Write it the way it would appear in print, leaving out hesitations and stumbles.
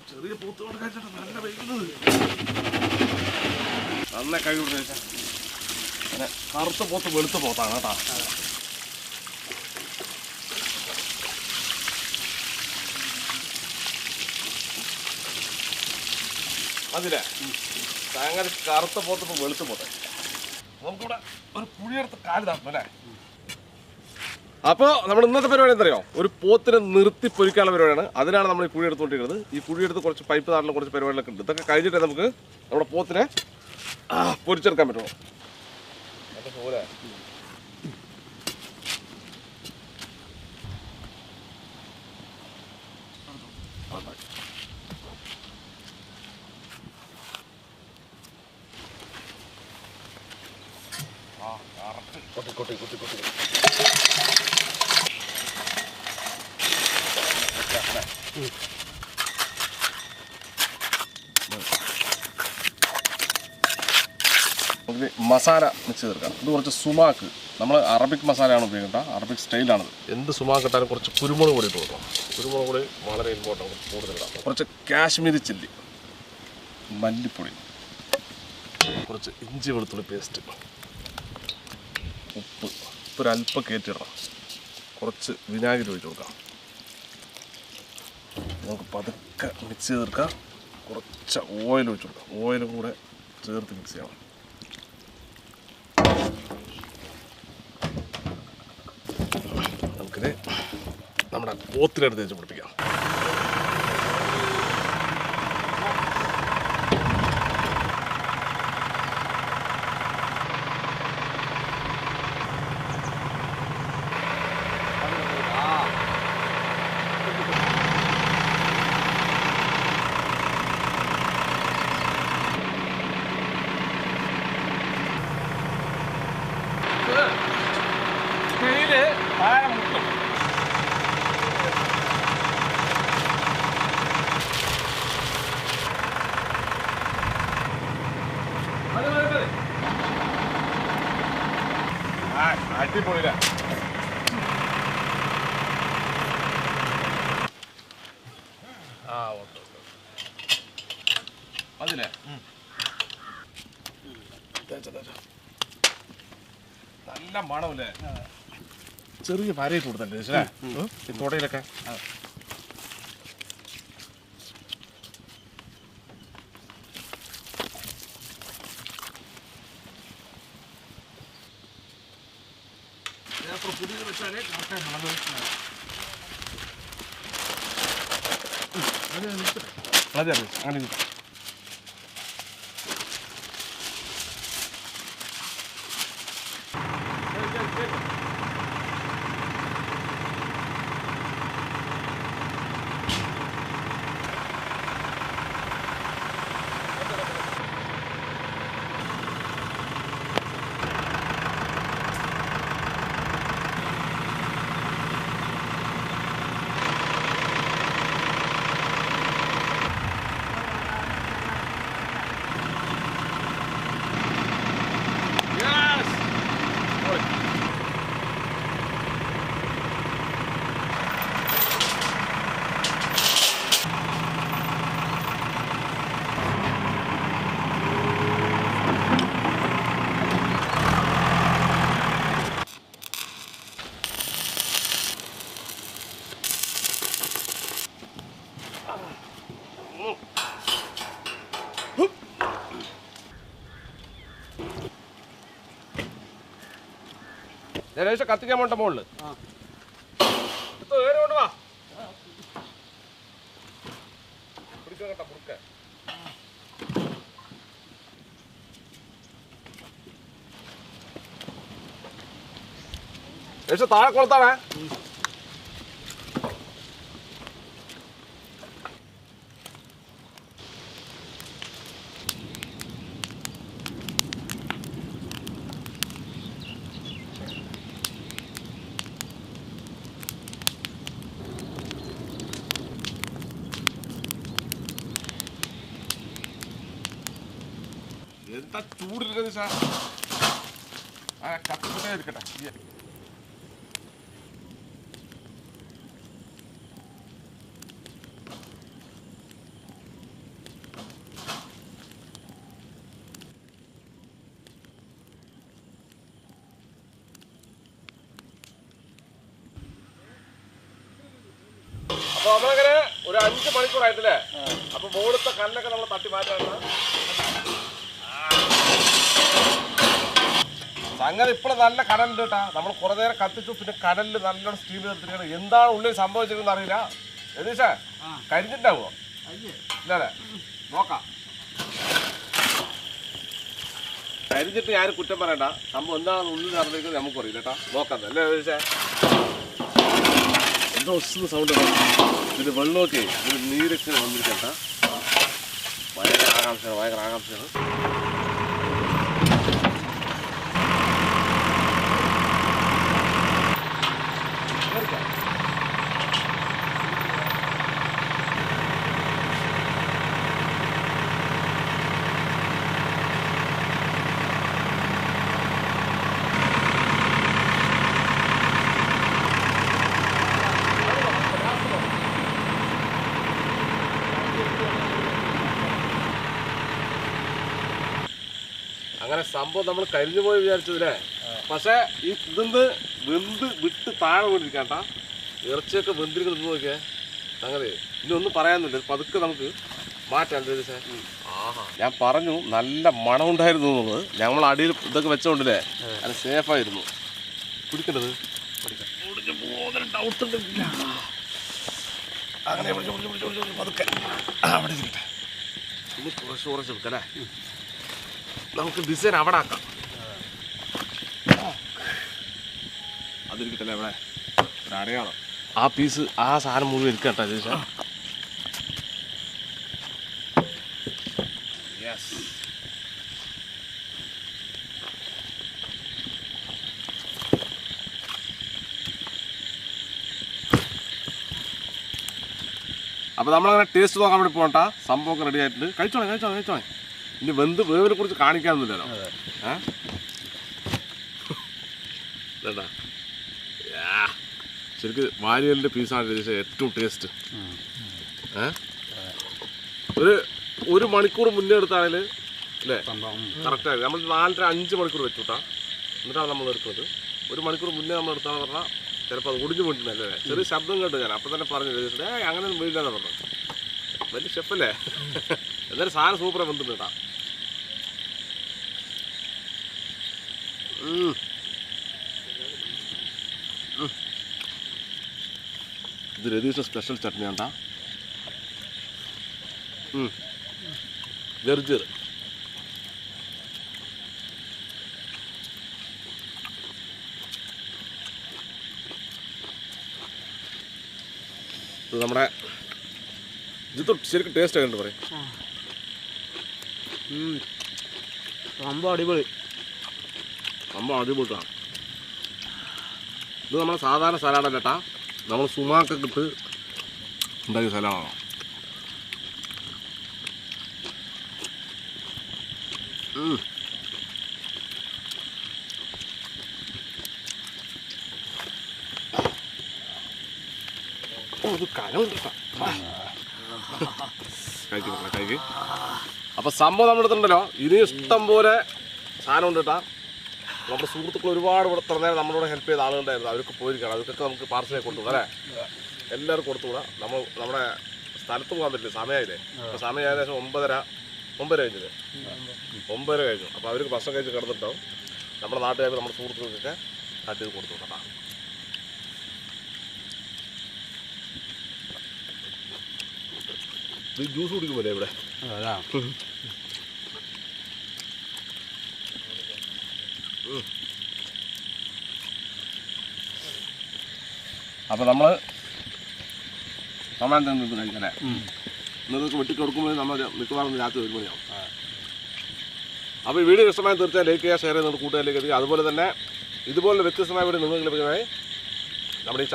ചെറിയ പോത്ത് കൊണ്ട് കഴിച്ചിട്ട് നല്ല വൈകുന്നത് നന്നെ കൈ കൊടുത്ത് കഴിച്ചാൽ അങ്ങനെ കറുത്ത പോത്ത് വെളുത്ത പോത്താണ് കേട്ടോ. അതില്ലേ അങ്ങനെ കറുത്ത പോത്ത് ഇപ്പൊ വെളുത്ത പോത്തെ നമുക്കിവിടെ ഒരു പുഴിയെടുത്ത് കാല് താക്കും അല്ലേ. അപ്പോൾ നമ്മൾ ഇന്നത്തെ പരിപാടി എന്തറിയോ, ഒരു പോത്തിനെ നിർത്തി പൊരിക്കാനുള്ള പരിപാടിയാണ്. അതിനാണ് നമ്മൾ ഈ കുഴി എടുത്തുകൊണ്ടിരിക്കുന്നത്. ഈ കുഴിയെടുത്ത് കുറച്ച് പൈപ്പ് താറിലും കുറച്ച് പരിപാടികളൊക്കെ ഉണ്ട്. ഇതൊക്കെ കഴിഞ്ഞിട്ടേ നമുക്ക് നമ്മുടെ പോത്തിനെ പൊരിച്ചെടുക്കാൻ പറ്റുമോ. അതുപോലെ കൊട്ടി കൊട്ടി കൊട്ടി കൊട്ടി മസാല മിക്സ് ചെയ്തെടുക്കാം. ഇത് കുറച്ച് സുമാക്ക്, നമ്മൾ അറബിക് മസാലയാണ് ഉപയോഗിക്കുന്നത്, അറബിക് സ്റ്റൈലാണത്. എന്ത് സുമാക്ക് ഇട്ടാലും കുറച്ച് കുരുമുളക് പൊടി ഇട്ട് കൊടുക്കാം. കുരുമുളക് പൊടി വളരെ ഇമ്പോർട്ടൻ്റ്, കൂടുതലിടാം. കുറച്ച് കാശ്മീരി ചില്ലി, മല്ലിപ്പൊടി, കുറച്ച് ഇഞ്ചി വെളുത്തുള്ളി പേസ്റ്റ്, ഉപ്പ്, ഒരല്പം കയറ്റിയിടണം. കുറച്ച് വിനാഗിരി ഒഴിച്ച് കൊടുക്കാം. നമുക്ക് പതുക്കെ മിക്സ് ചെയ്തെടുക്കാം. കുറച്ച് ഓയിൽ ഒഴിച്ച് കൊടുക്കാം. ഓയിലും കൂടെ ചേർത്ത് മിക്സ് ചെയ്യണം. നമുക്കിത് നമ്മുടെ പോത്തിനെടുത്ത് വെച്ച് പിടിപ്പിക്കാം. കയ്യില് താഴെ മുട്ടും. അടിപൊളിയില്ല. അതില്ലേ നല്ല മണമല്ലേ. ചെറിയ വരയിട്ട് കൊടുത്തല്ലേ ചേച്ചേ ഈ തുടയിലൊക്കെ. പുതിയ വെച്ചാലേ കറക്റ്റായി മണം. അതെ അങ്ങനെ ഏകദേശം കത്തിക്കാൻ വേണ്ട മുകളിൽ കൊണ്ട് വാ പിടിക്കാൻ കേട്ടോ മുറുക്ക. ഏകദേശം താഴെ കൊളുത്താണേ. എന്താ ചൂടില്ല സാർ, കത്തിക്കൊണ്ടേ ഇരിക്കട്ടെ. അപ്പൊ നമ്മളങ്ങനെ ഒരു 5 മണിക്കൂറായിട്ടില്ലേ? അപ്പൊ മുകളിലത്തെ കല്ലൊക്കെ നമ്മൾ തട്ടി മാറ്റാണ്. സംഗതി ഇപ്പോഴും നല്ല കടലുണ്ട് കേട്ടാ. നമ്മൾ കുറെ നേരം കത്തിച്ചു, പിന്നെ കടലിൽ നല്ലോണം സ്റ്റീം ചെയ്തിരിക്കുകയാണ്. എന്താണ് ഉള്ളിൽ സംഭവിച്ചിരിക്കുന്നത് അറിയില്ല. ഏകദേശം കരിഞ്ഞിട്ടാവോ? ഇല്ലേ, നോക്കാം. കരിഞ്ഞിട്ട് ആരും കുറ്റം പറയണ്ട. സംഭവം എന്താണെന്ന് ഉള്ളിൽ നടന്നിരിക്കുന്നത് നമുക്ക് അറിയില്ല കേട്ടാ. നോക്കാം അല്ലേ ഏകദേശം. എന്തോ സൗണ്ട് ഇത് വെള്ളമൊക്കെ ഒരു നീരൊക്കെ വന്നിരിക്കട്ട. ഭയങ്കര ആകാംക്ഷയാണ്. അങ്ങനെ സംഭവം നമ്മൾ കരിഞ്ഞു പോയി വിചാരിച്ചതില്ലേ. പക്ഷേ ഈ ഇതിന്ന് വെന്ത് വിട്ട് താഴെ വീണിരിക്കാട്ട. ഇറച്ചിയൊക്കെ വെന്തിരിക്കുന്നത് നോക്കിയേ. അങ്ങനെ ഇനി ഒന്നും പറയാനില്ല. പതുക്കെ നമുക്ക് മാറ്റാൻ. ഞാൻ പറഞ്ഞു നല്ല മണം ഉണ്ടായിരുന്നു എന്നുള്ളത്. ഞങ്ങൾ അടിയിൽ ഇതൊക്കെ വെച്ചോണ്ടില്ലേ, അത് സേഫായിരുന്നു. പിടിക്കേണ്ടത് ഡൗട്ട് ഉണ്ട്. അങ്ങനെ പതുക്കെ അവിടെ ഇരിക്കട്ടെ. ഇനി കുറച്ച് എടുക്കല്ലേ. നമുക്ക് ഡിസൈൻ അവിടെ ആക്കാം. അതിരിക്കട്ടല്ലേ അവിടെ ഒരു അടയാളം. ആ പീസ് ആ സാധനം മുഴുവൻ ഇരിക്കട്ടെ ചേച്ചാ. യെസ്. അപ്പോൾ നമ്മളങ്ങനെ ടേസ്റ്റ് നോക്കാൻ വേണ്ടി പോകണ്ട. സംഭവമൊക്കെ റെഡി ആയിട്ടുണ്ട്. കഴിച്ചോളെ. ഇനി വേവിനെ കുറിച്ച് കാണിക്കാനൊന്നുമില്ലല്ലോ. വേണ്ട. ശരിക്കും വാരിയലിൻ്റെ പീസാണ് ഏറ്റവും ടേസ്റ്റ്. ഒരു മണിക്കൂർ മുന്നേ എടുത്താണെങ്കിൽ അല്ലേ കറക്റ്റായി. നമ്മൾ 4-5 മണിക്കൂർ വെച്ചുട്ടാ. എന്നിട്ടാണ് നമ്മൾ എടുക്കുന്നത്. 1 മണിക്കൂർ മുന്നേ നമ്മൾ എടുത്താന്ന് പറഞ്ഞാൽ ചിലപ്പോൾ അത് ഒടിഞ്ഞു പോയിട്ടുണ്ടല്ലേ. ചെറിയ ശബ്ദം കേട്ടു. ഞാൻ അപ്പം തന്നെ പറഞ്ഞു അങ്ങനെയൊന്നും വീഴില്ലെന്ന് പറഞ്ഞു. വലിയ ഷെഫല്ലേ. എന്നാലും സാധനം സൂപ്പറായി വന്നിട്ടുണ്ട് കേട്ടാ. ഇത് രതീഷ് സ്പെഷ്യൽ ചട്നി കണ്ടാ. ജർജർ ഇത് നമ്മുടെ ഇത് ശരിക്കും ടേസ്റ്റ് ആയിട്ട് പറയും. സംഭവം അടിപൊളി. അടിപൊളിയാണ്. ഇത് നമ്മുടെ സാധാരണ സലാഡല്ല കേട്ടാ. നമ്മൾ സുമാക്കൊക്കെ ഇട്ട് ഉണ്ടാക്കിയ സലാഡാണ്. ഇത് കനമുണ്ട് കേട്ടോ. കഴിക്ക്. അപ്പം സംഭവം നമ്മുടെ അടുത്തുണ്ടല്ലോ. ഇനി ഇഷ്ടം പോലെ സാധനം ഉണ്ട് കേട്ടാ. നമ്മുടെ സുഹൃത്തുക്കൾ ഒരുപാട് ഇവിടെ ഇത്ര നേരം നമ്മളോട് ഹെൽപ്പ് ചെയ്ത ആളുകളുണ്ടായിരുന്നു. അവർക്ക് പോയിരിക്കണം. അവർക്കൊക്കെ നമുക്ക് പാർസലായി കൊടുത്തുകൂടാ അല്ലേ. എല്ലാവർക്കും കൊടുത്തുകൂടാ. നമ്മുടെ സ്ഥലത്ത് പോകാൻ പറ്റില്ല. സമയമായില്ലേ. അപ്പോൾ സമയം ഏകദേശം 9:30 കഴിഞ്ഞില്ലേ. 9:30 കഴിഞ്ഞു. അപ്പോൾ അവർക്ക് ഭക്ഷണം കഴിച്ച് കിടന്നിട്ടുണ്ടാവും. നമ്മുടെ നാട്ടുകാർക്ക് നമ്മുടെ സുഹൃത്തുക്കൾക്കൊക്കെ കട്ട് ചെയ്ത് കൊടുത്തു കേട്ടോ. ഇത് ജ്യൂസ് കുടിക്കുമല്ലേ ഇവിടെ. അപ്പോൾ നമ്മൾ എന്തെങ്കിലും കഴിക്കല്ലേ. ഇന്നതൊക്കെ വെട്ടിക്കൊടുക്കുമ്പോൾ നമ്മൾ മിക്കവാറും രാത്രി 1 മണിയാവും. അപ്പോൾ ഈ വീഡിയോ ഇഷ്ടമായി തീർച്ചയായും ലൈക്ക് ചെയ്യുക, ഷെയർ ചെയ്യുന്ന കൂട്ടുകാരിലേക്ക് എത്തിക്കുക. അതുപോലെ തന്നെ ഇതുപോലെ വ്യത്യസ്തമായ വീഡിയോ നിങ്ങൾക്ക് ലഭിക്കുന്നതായി നമ്മുടെ ഈ